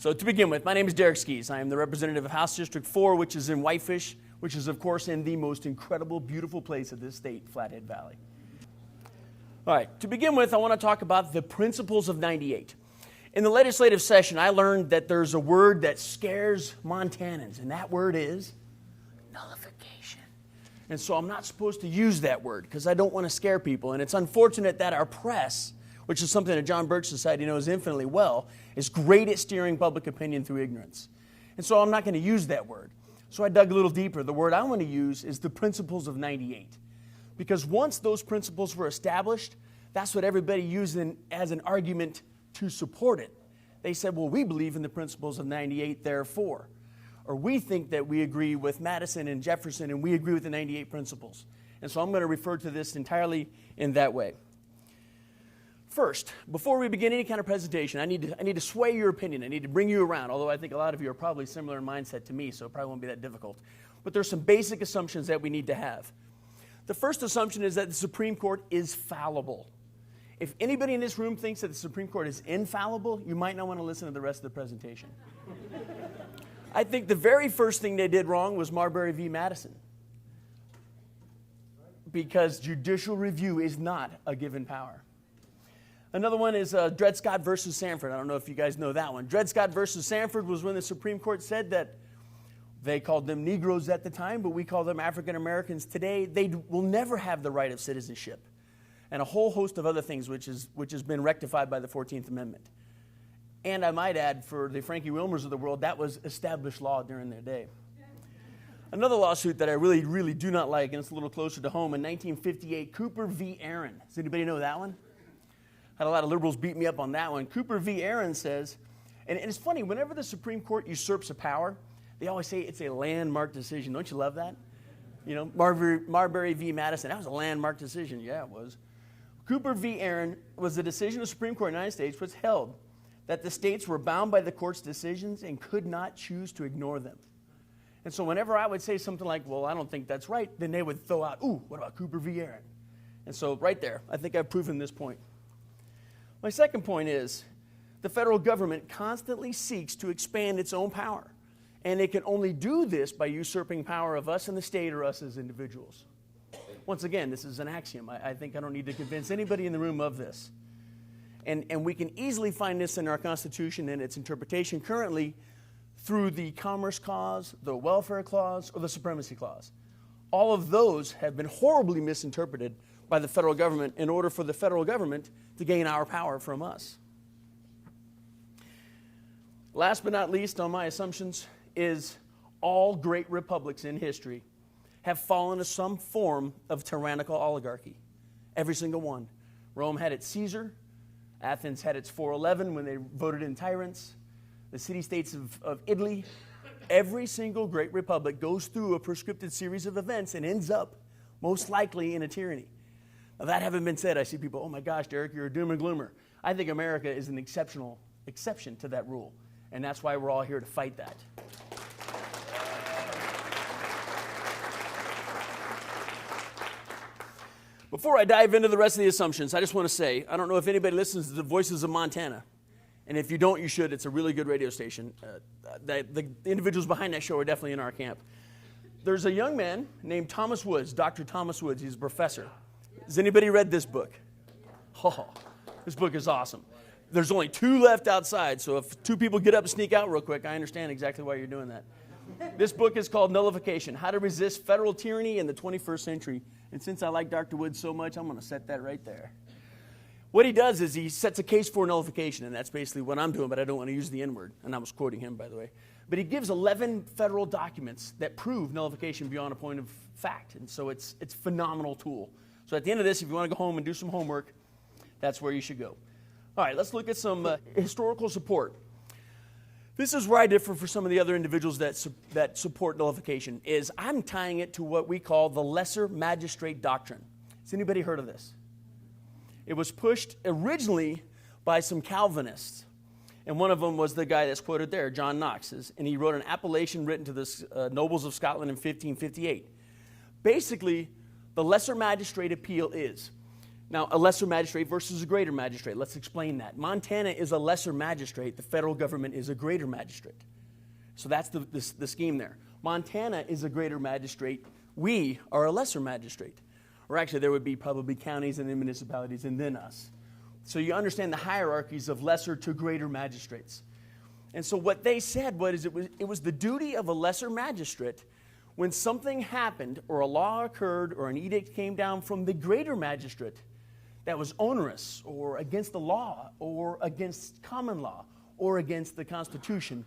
So to begin with, my name is Derek Skees. I am the representative of House District 4, which is in Whitefish, which is, of course, in the most incredible, beautiful place of this state, Flathead Valley. All right, to begin with, I want to talk about the principles of 98. In the legislative session, I learned that there's a word that scares Montanans, and that word is nullification. And so I'm not supposed to use that word because I don't want to scare people. And it's unfortunate that our press, which is something that John Birch Society knows infinitely well, is great at steering public opinion through ignorance. And so I'm not going to use that word. So I dug a little deeper. The word I want to use is the principles of 98. Because once those principles were established, that's what everybody used as an argument to support it. They said, well, we believe in the principles of 98, therefore. Or we think that we agree with Madison and Jefferson, and we agree with the 98 principles. And so I'm going to refer to this entirely in that way. First, before we begin any kind of presentation, I need to sway your opinion. I need to bring you around, although I think a lot of you are probably similar in mindset to me, so it probably won't be that difficult. But there's some basic assumptions that we need to have. The first assumption is that the Supreme Court is fallible. If anybody in this room thinks that the Supreme Court is infallible, you might not want to listen to the rest of the presentation. I think the very first thing they did wrong was Marbury v. Madison, because judicial review is not a given power. Another one is Dred Scott versus Sanford. I don't know if you guys know that one. Dred Scott versus Sanford was when the Supreme Court said that they called them Negroes at the time, but we call them African Americans today. They will never have the right of citizenship, and a whole host of other things which has been rectified by the 14th Amendment. And I might add, for the Frankie Wilmers of the world, that was established law during their day. Another lawsuit that I really, really do not like, and it's a little closer to home, in 1958, Cooper v. Aaron. Does anybody know that one? Had a lot of liberals beat me up on that one. Cooper v. Aaron says, and it's funny, whenever the Supreme Court usurps a power, they always say it's a landmark decision. Don't you love that? You know, Marbury v. Madison, that was a landmark decision. Yeah, it was. Cooper v. Aaron was a decision of the Supreme Court of the United States which held that the states were bound by the court's decisions and could not choose to ignore them. And so whenever I would say something like, well, I don't think that's right, then they would throw out, ooh, what about Cooper v. Aaron? And so right there, I think I've proven this point. My second point is the federal government constantly seeks to expand its own power, and it can only do this by usurping power of us in the state or us as individuals. Once again, this is an axiom. I think I don't need to convince anybody in the room of this. And we can easily find this in our Constitution and its interpretation currently through the Commerce Clause, the Welfare Clause, or the Supremacy Clause. All of those have been horribly misinterpreted by the federal government in order for the federal government to gain our power from us. Last but not least on my assumptions is all great republics in history have fallen to some form of tyrannical oligarchy. Every single one. Rome had its Caesar. Athens had its 411 when they voted in tyrants. The city-states of Italy. Every single great republic goes through a prescripted series of events and ends up most likely in a tyranny. Now, that having been said, I see people, oh my gosh, Derek, you're a doom and gloomer. I think America is an exception to that rule, and that's why we're all here to fight that. Before I dive into the rest of the assumptions, I just want to say, I don't know if anybody listens to the Voices of Montana, and if you don't, you should. It's a really good radio station. The individuals behind that show are definitely in our camp. There's a young man named Thomas Woods, Dr. Thomas Woods. He's a professor. Has anybody read this book? Oh, this book is awesome. There's only 2 left outside, so if 2 people get up and sneak out real quick, I understand exactly why you're doing that. This book is called Nullification, How to Resist Federal Tyranny in the 21st Century. And since I like Dr. Woods so much, I'm going to set that right there. What he does is he sets a case for nullification, and that's basically what I'm doing, but I don't want to use the N-word. And I was quoting him, by the way. But he gives 11 federal documents that prove nullification beyond a point of fact. And so it's a phenomenal tool. So at the end of this, if you want to go home and do some homework, that's where you should go. All right, let's look at some historical support. This is where I differ from some of the other individuals that support nullification, is I'm tying it to what we call the lesser magistrate doctrine. Has anybody heard of this? It was pushed originally by some Calvinists, and one of them was the guy that's quoted there, John Knox, and he wrote an appellation written to the nobles of Scotland in 1558. Basically, the lesser magistrate appeal is, Now, a lesser magistrate versus a greater magistrate. Let's explain that. Montana is a lesser magistrate. The federal government is a greater magistrate. So that's the scheme there. Montana is a greater magistrate. We are a lesser magistrate. Or actually, there would be probably counties and then municipalities and then us. So you understand the hierarchies of lesser to greater magistrates. And so what they said was it was the duty of a lesser magistrate when something happened or a law occurred or an edict came down from the greater magistrate that was onerous or against the law or against common law or against the Constitution.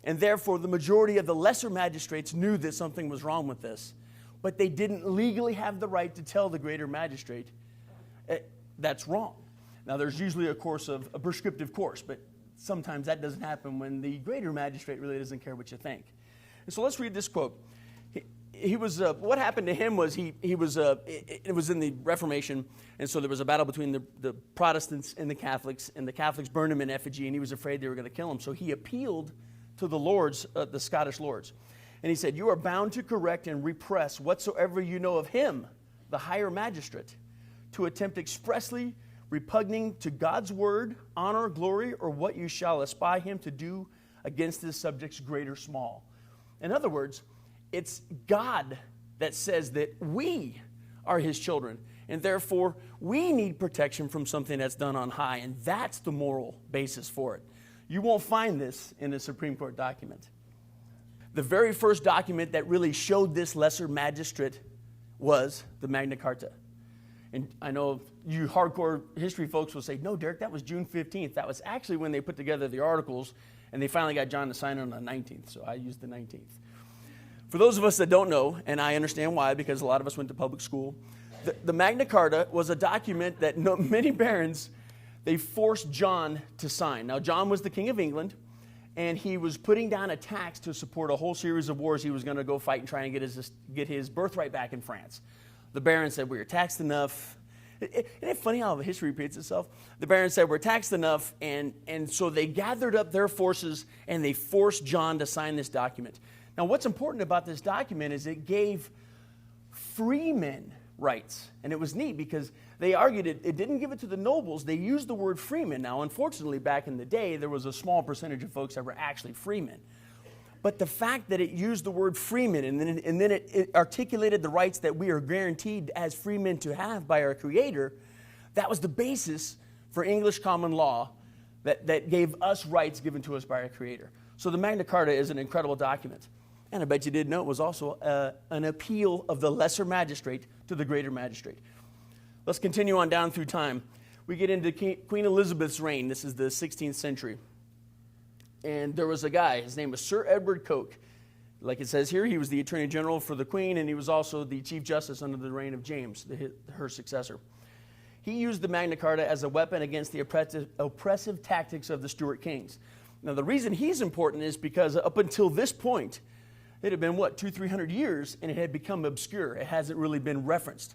And therefore, the majority of the lesser magistrates knew that something was wrong with this. But they didn't legally have the right to tell the greater magistrate that's wrong. Now, there's usually a prescriptive course, but sometimes that doesn't happen when the greater magistrate really doesn't care what you think. And so let's read this quote. What happened to him was it was in the Reformation, and so there was a battle between the Protestants and the Catholics burned him in effigy, and he was afraid they were going to kill him. So he appealed to the lords, the Scottish lords. And he said, "You are bound to correct and repress whatsoever you know of him, the higher magistrate, to attempt expressly repugning to God's word, honor, glory, or what you shall espy him to do against his subjects, great or small." In other words, it's God that says that we are his children, and therefore we need protection from something that's done on high, and that's the moral basis for it. You won't find this in a Supreme Court document. The very first document that really showed this lesser magistrate was the Magna Carta. And I know you hardcore history folks will say, "No, Derek, that was June 15th. That was actually when they put together the articles, and they finally got John to sign it on the 19th, so I used the 19th. For those of us that don't know, and I understand why, because a lot of us went to public school, the Magna Carta was a document that many barons, they forced John to sign. Now, John was the King of England, and he was putting down a tax to support a whole series of wars he was going to go fight and try and get his birthright back in France. The barons said, "We're taxed enough." Isn't it funny how history repeats itself? The barons said, "We're taxed enough," and so they gathered up their forces, and they forced John to sign this document. Now, what's important about this document is it gave freemen rights. And it was neat because they argued it didn't give it to the nobles. They used the word freemen. Now, unfortunately, back in the day, there was a small percentage of folks that were actually freemen. But the fact that it used the word freeman and then it articulated the rights that we are guaranteed as freemen to have by our Creator, that was the basis for English common law that gave us rights given to us by our Creator. So the Magna Carta is an incredible document. And I bet you didn't know it was also an appeal of the lesser magistrate to the greater magistrate. Let's continue on down through time. We get into Queen Elizabeth's reign. This is the 16th century. And there was a guy, his name was Sir Edward Coke. Like it says here, he was the Attorney General for the Queen, and he was also the Chief Justice under the reign of James, her successor. He used the Magna Carta as a weapon against the oppressive tactics of the Stuart kings. Now, the reason he's important is because up until this point, it had been, 200-300 years, and it had become obscure. It hasn't really been referenced.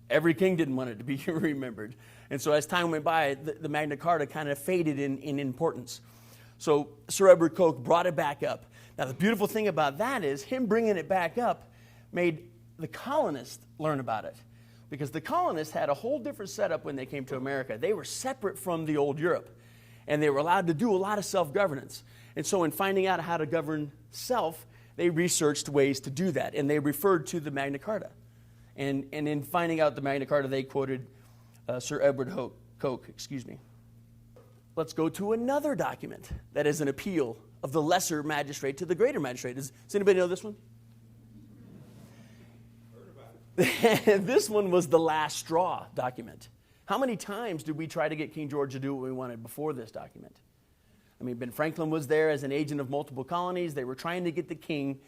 Every king didn't want it to be remembered. And so as time went by, the Magna Carta kind of faded in importance. So Sir Edward Coke brought it back up. Now, the beautiful thing about that is him bringing it back up made the colonists learn about it. Because the colonists had a whole different setup when they came to America. They were separate from the old Europe. And they were allowed to do a lot of self-governance. And so in finding out how to govern self, they researched ways to do that, and they referred to the Magna Carta. And in finding out the Magna Carta, they quoted Sir Edward Coke. Let's go to another document that is an appeal of the lesser magistrate to the greater magistrate. Does anybody know this one? Heard about it. This one was the last straw document. How many times did we try to get King George to do what we wanted before this document? I mean, Ben Franklin was there as an agent of multiple colonies. They were trying to get the king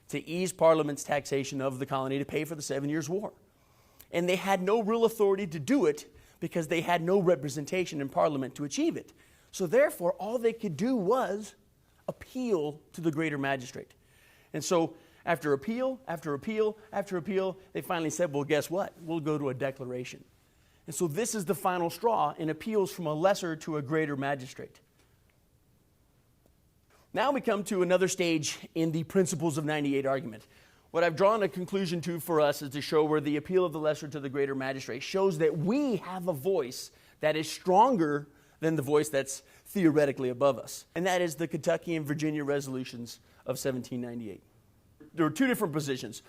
to ease Parliament's taxation of the colony to pay for the 7 Years' War. And they had no real authority to do it because they had no representation in Parliament to achieve it. So therefore, all they could do was appeal to the greater magistrate. And so after appeal, after appeal, after appeal, they finally said, well, guess what? We'll go to a declaration. And so this is the final straw in appeals from a lesser to a greater magistrate. Now we come to another stage in the Principles of 98 argument. what I've drawn a conclusion to for us is to show where the appeal of the lesser to the greater magistrate shows that we have a voice that is stronger than the voice that's theoretically above us. And that is the Kentucky and Virginia resolutions of 1798. There were two different positions.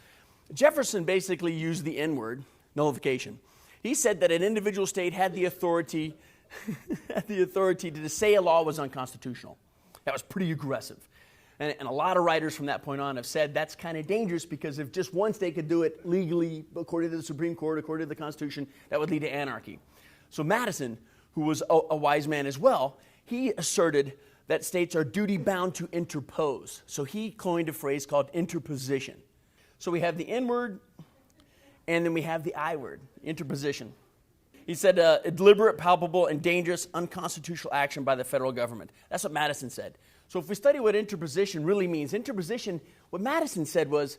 Jefferson basically used the N-word, nullification. He said that an individual state had the authority to say a law was unconstitutional. That was pretty aggressive. And a lot of writers from that point on have said that's kind of dangerous because if just one state could do it legally, according to the Supreme Court, according to the Constitution, that would lead to anarchy. So Madison, who was a wise man as well, he asserted that states are duty-bound to interpose. So he coined a phrase called interposition. So we have the N-word, and then we have the I-word, interposition. He said a deliberate, palpable, and dangerous unconstitutional action by the federal government. That's what Madison said. So if we study what interposition really means, interposition, what Madison said was,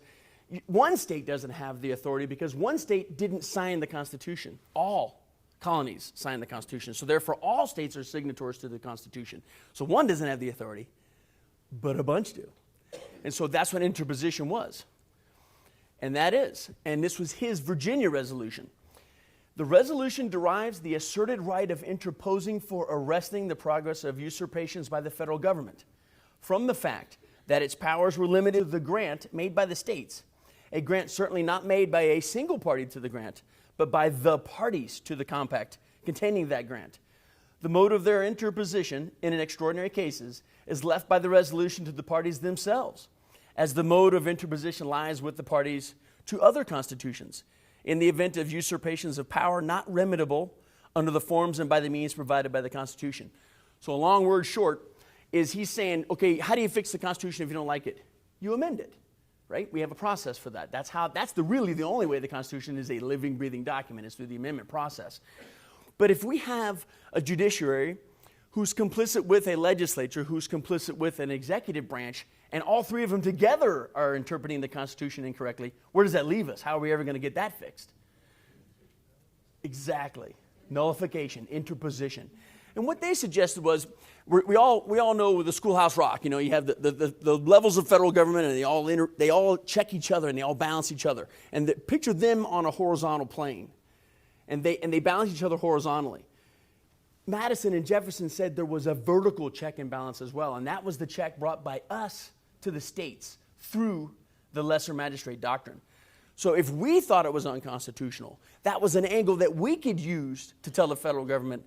one state doesn't have the authority because one state didn't sign the Constitution. All colonies signed the Constitution. So therefore, all states are signatories to the Constitution. So one doesn't have the authority, but a bunch do. And so that's what interposition was. And this was his Virginia resolution. The resolution derives the asserted right of interposing for arresting the progress of usurpations by the federal government from the fact that its powers were limited to the grant made by the states, a grant certainly not made by a single party to the grant, but by the parties to the compact containing that grant. The mode of their interposition in extraordinary cases is left by the resolution to the parties themselves, as the mode of interposition lies with the parties to other constitutions, in the event of usurpations of power not remediable under the forms and by the means provided by the Constitution. So a long word short is he's saying, okay, how do you fix the Constitution if you don't like it? You amend it, right? We have a process for that. That's really the only way the Constitution is a living, breathing document is through the amendment process. But if we have a judiciary who's complicit with a legislature, who's complicit with an executive branch, and all three of them together are interpreting the Constitution incorrectly, where does that leave us? How are we ever going to get that fixed? Exactly. Nullification, interposition. And what they suggested was, we all know the schoolhouse rock. You know, you have the levels of federal government, and they all check each other, and they all balance each other. And picture them on a horizontal plane, and they balance each other horizontally. Madison and Jefferson said there was a vertical check and balance as well, and that was the check brought by us to the states through the lesser magistrate doctrine. So if we thought it was unconstitutional, that was an angle that we could use to tell the federal government,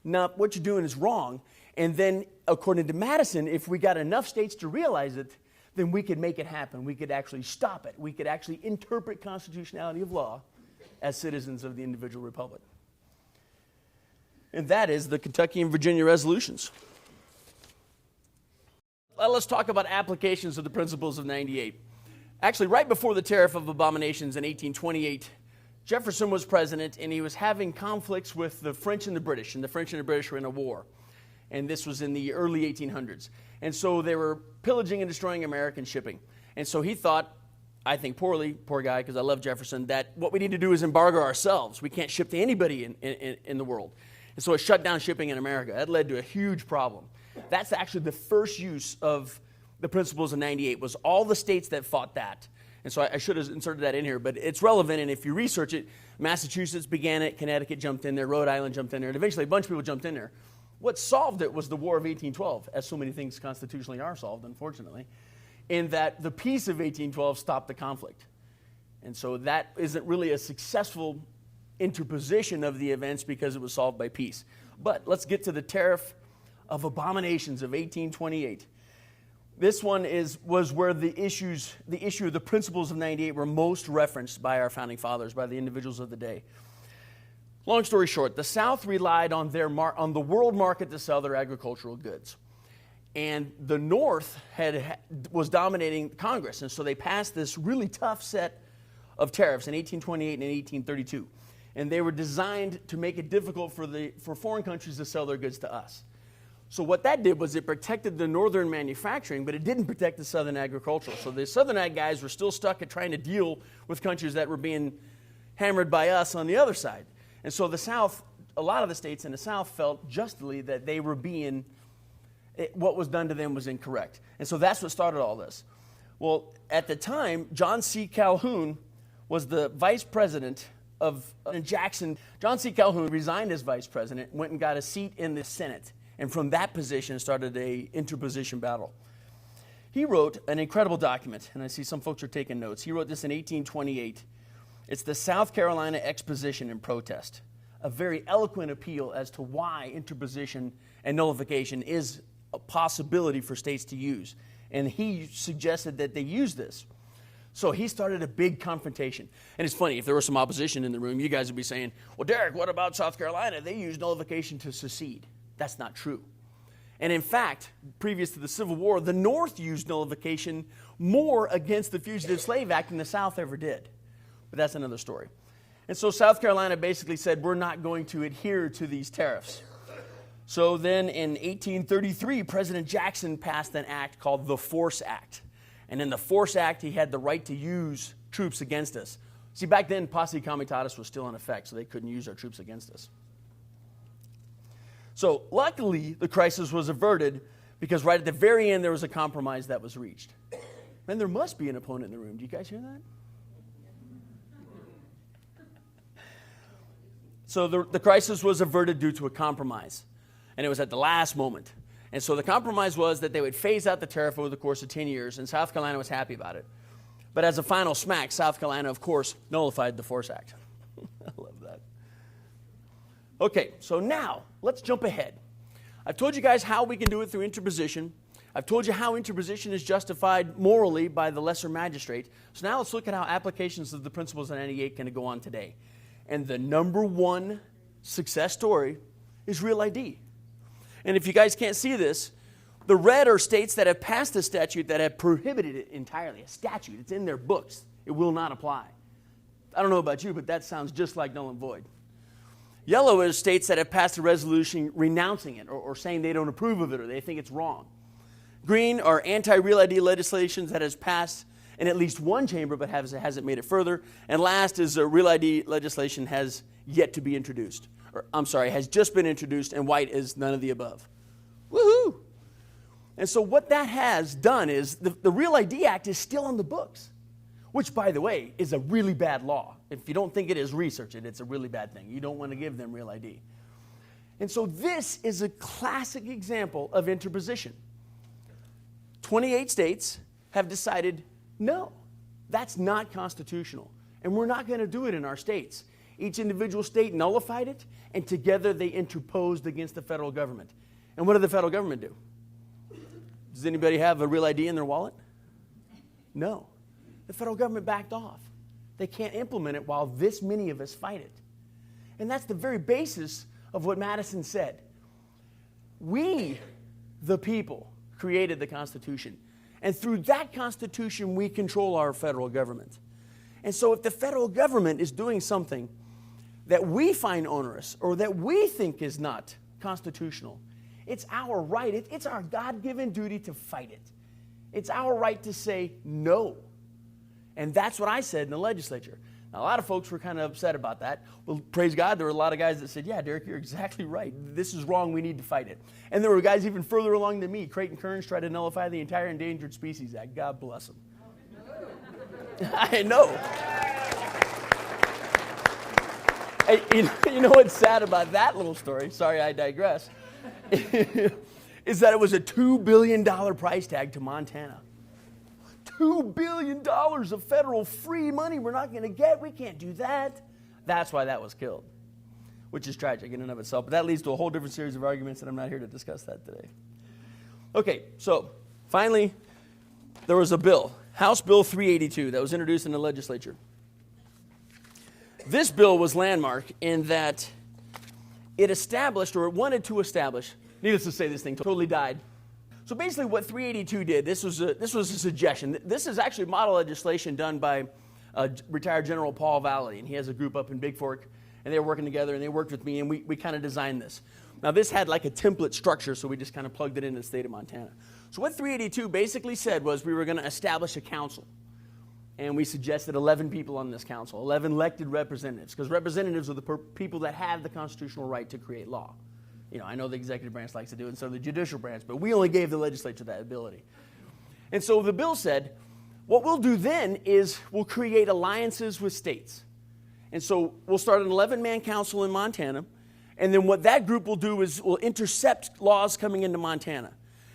no, what you're doing is wrong. And then, according to Madison, if we got enough states to realize it, then we could make it happen. We could actually stop it. We could actually interpret constitutionality of law as citizens of the individual republic. And that is the Kentucky and Virginia resolutions. Let's talk about applications of the principles of 98. Actually, right before the Tariff of Abominations in 1828, Jefferson was president, and he was having conflicts with the French and the British, and the French and the British were in a war. And this was in the early 1800s. And so they were pillaging and destroying American shipping. And so he thought, I think poorly, poor guy, because I love Jefferson, that what we need to do is embargo ourselves. We can't ship to anybody in the world. And so it shut down shipping in America. That led to a huge problem. That's actually the first use of the principles of 98, was all the states that fought that. And so I should have inserted that in here, but it's relevant, and if you research it, Massachusetts began it, Connecticut jumped in there, Rhode Island jumped in there, and eventually a bunch of people jumped in there. What solved it was the War of 1812, as so many things constitutionally are solved, unfortunately, in that the peace of 1812 stopped the conflict. And so that isn't really a successful interposition of the events because it was solved by peace. But let's get to the Tariff of Abominations of 1828. This one was where the issue of the principles of 98 were most referenced by our founding fathers, by the individuals of the day. Long story short, the South relied on the world market to sell their agricultural goods. And the North was dominating Congress, and so they passed this really tough set of tariffs in 1828 and 1832. And they were designed to make it difficult for foreign countries to sell their goods to us. So what that did was it protected the northern manufacturing, but it didn't protect the southern agricultural. So the southern ag guys were still stuck at trying to deal with countries that were being hammered by us on the other side. And so the South, a lot of the states in the South felt justly that they were what was done to them was incorrect. And so that's what started all this. Well, at the time, John C. Calhoun was the vice president of Jackson. John C. Calhoun resigned as vice president, went and got a seat in the Senate, and from that position started a interposition battle. He wrote an incredible document, and I see some folks are taking notes. He wrote this in 1828. It's the South Carolina Exposition and Protest, a very eloquent appeal as to why interposition and nullification is a possibility for states to use. And he suggested that they use this. So he started a big confrontation. And it's funny, if there was some opposition in the room, you guys would be saying, well, Derek, what about South Carolina? They use nullification to secede. That's not true. And in fact, previous to the Civil War, the North used nullification more against the Fugitive Slave Act than the South ever did. But that's another story. And so South Carolina basically said, we're not going to adhere to these tariffs. So then in 1833, President Jackson passed an act called the Force Act. And in the Force Act, he had the right to use troops against us. See, back then, posse comitatus was still in effect, so they couldn't use our troops against us. So luckily, the crisis was averted because right at the very end, there was a compromise that was reached. And there must be an opponent in the room. Do you guys hear that? So the crisis was averted due to a compromise. And it was at the last moment. And so the compromise was that they would phase out the tariff over the course of 10 years, and South Carolina was happy about it. But as a final smack, South Carolina, of course, nullified the Force Act. I love that. Okay, so now, let's jump ahead. I've told you guys how we can do it through interposition. I've told you how interposition is justified morally by the lesser magistrate. So now let's look at how applications of the principles of 98 can go on today. And the number one success story is Real ID. And if you guys can't see this, the red are states that have passed a statute that have prohibited it entirely. A statute. It's in their books. It will not apply. I don't know about you, but that sounds just like null and void. Yellow is states that have passed a resolution renouncing it or saying they don't approve of it or they think it's wrong. Green are anti-Real ID legislations that has passed in at least one chamber but hasn't made it further. And last is Real ID legislation has yet to be introduced. Has just been introduced, and white is none of the above. Woohoo! And so what that has done is the Real ID Act is still on the books, which, by the way, is a really bad law. If you don't think it is, research it. It's a really bad thing. You don't want to give them Real ID. And so this is a classic example of interposition. 28 states have decided, no, that's not constitutional, and we're not going to do it in our states. Each individual state nullified it, and together they interposed against the federal government. And what did the federal government do? Does anybody have a Real ID in their wallet? No. The federal government backed off. They can't implement it while this many of us fight it. And that's the very basis of what Madison said. We, the people, created the Constitution. And through that Constitution, we control our federal government. And so if the federal government is doing something that we find onerous or that we think is not constitutional, it's our right, it's our God-given duty to fight it. It's our right to say no. And that's what I said in the legislature. Now, a lot of folks were kind of upset about that. Well, praise God, there were a lot of guys that said, yeah, Derek, you're exactly right. This is wrong. We need to fight it. And there were guys even further along than me. Creighton Kearns tried to nullify the entire Endangered Species Act. God bless them. I know. You know what's sad about that little story? Sorry, I digress. Is that it was a $2 billion price tag to Montana. $2 billion of federal free money we're not going to get. We can't do that. That's why that was killed, which is tragic in and of itself. But that leads to a whole different series of arguments, and I'm not here to discuss that today. Okay, so finally, there was a bill, House Bill 382, that was introduced in the legislature. This bill was landmark in that it established, or it wanted to establish, needless to say, this thing totally died. So basically what 382 did, this was a suggestion. This is actually model legislation done by retired General Paul Valley, and he has a group up in Big Fork, and they were working together, and they worked with me, and we kind of designed this. Now this had like a template structure, so we just kind of plugged it into the state of Montana. So what 382 basically said was we were going to establish a council. And we suggested 11 people on this council, 11 elected representatives, because representatives are the people that have the constitutional right to create law. You know, I know the executive branch likes to do it, and so the judicial branch, but we only gave the legislature that ability. And so the bill said, What we'll do then is we'll create alliances with states. And so we'll start an 11-man council in Montana, and then what that group will do is we'll intercept laws coming into Montana.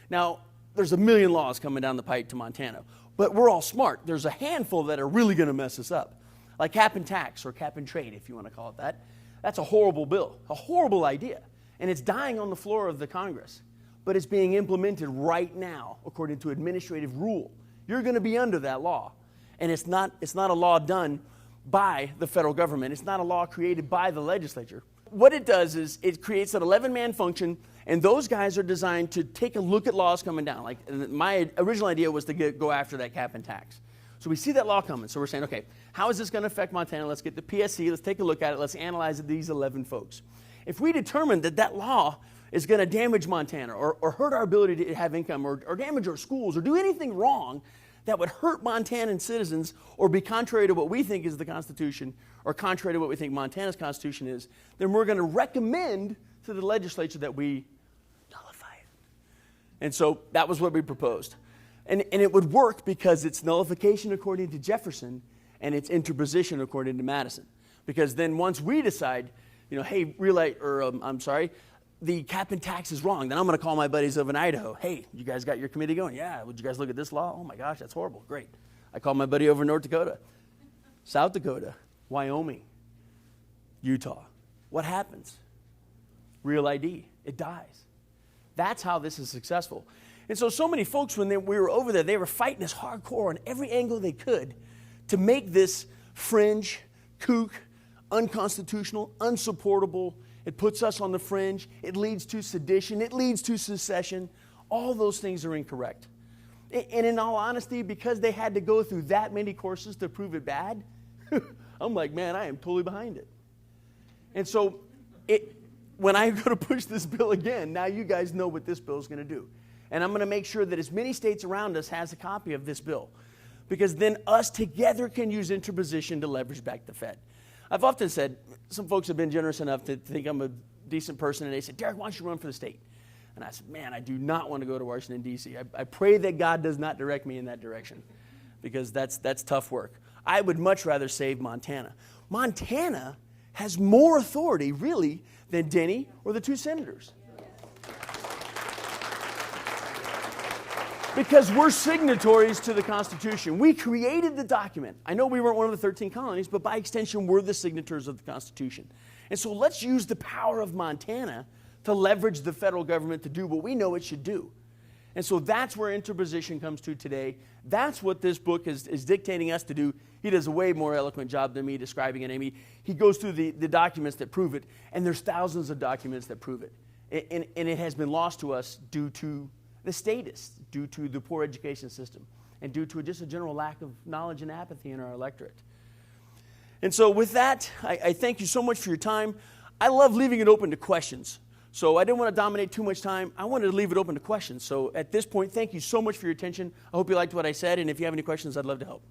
Now, there's a million laws coming down the pike to Montana, but we're all smart. There's a handful that are really going to mess us up, like cap and tax or cap and trade, if you want to call it that. That's a horrible bill, a horrible idea, and it's dying on the floor of the Congress, but it's being implemented right now according to administrative rule. You're going to be under that law, and it's not a law done by the federal government. It's not a law created by the legislature. What it does is it creates an 11-man function, and those guys are designed to take a look at laws coming down. Like my original idea was to go after that cap and tax. So we see that law coming. So we're saying, okay, how is this going to affect Montana? Let's get the PSC. Let's take a look at it. Let's analyze these 11 folks. If we determine that law is going to damage Montana or hurt our ability to have income or damage our schools or do anything wrong that would hurt Montanan citizens or be contrary to what we think is the Constitution or contrary to what we think Montana's Constitution is, then we're going to recommend to the legislature that we nullify it. And so that was what we proposed. And it would work because it's nullification according to Jefferson and it's interposition according to Madison. Because then once we decide, hey, the cap and tax is wrong, then I'm going to call my buddies over in Idaho. Hey, you guys got your committee going? Yeah, would you guys look at this law? Oh my gosh, that's horrible. Great. I call my buddy over in North Dakota, South Dakota, Wyoming, Utah. What happens? Real ID. It dies. That's how this is successful. And so many folks, when we were over there, they were fighting us hardcore on every angle they could to make this fringe, kook, unconstitutional, unsupportable. It puts us on the fringe. It leads to sedition. It leads to secession. All those things are incorrect. And in all honesty, because they had to go through that many courses to prove it bad, I'm like, man, I am totally behind it. And so when I go to push this bill again, now you guys know what this bill is going to do. And I'm going to make sure that as many states around us has a copy of this bill. Because then us together can use interposition to leverage back the Fed. I've often said, some folks have been generous enough to think I'm a decent person, and they said, Derek, why don't you run for the state? And I said, man, I do not want to go to Washington, D.C. I pray that God does not direct me in that direction, because that's tough work. I would much rather save Montana. Montana has more authority, really, than Denny or the two senators. Because we're signatories to the Constitution. We created the document. I know we weren't one of the 13 colonies, but by extension, we're the signatories of the Constitution. And so let's use the power of Montana to leverage the federal government to do what we know it should do. And so that's where interposition comes to today. That's what this book is dictating us to do. He does a way more eloquent job than me describing it, Amy. He goes through the documents that prove it, and there's thousands of documents that prove it. And it has been lost to us due to the status, due to the poor education system, and due to just a general lack of knowledge and apathy in our electorate. And so with that, I thank you so much for your time. I love leaving it open to questions. So I didn't want to dominate too much time. I wanted to leave it open to questions. So at this point, thank you so much for your attention. I hope you liked what I said, and if you have any questions, I'd love to help.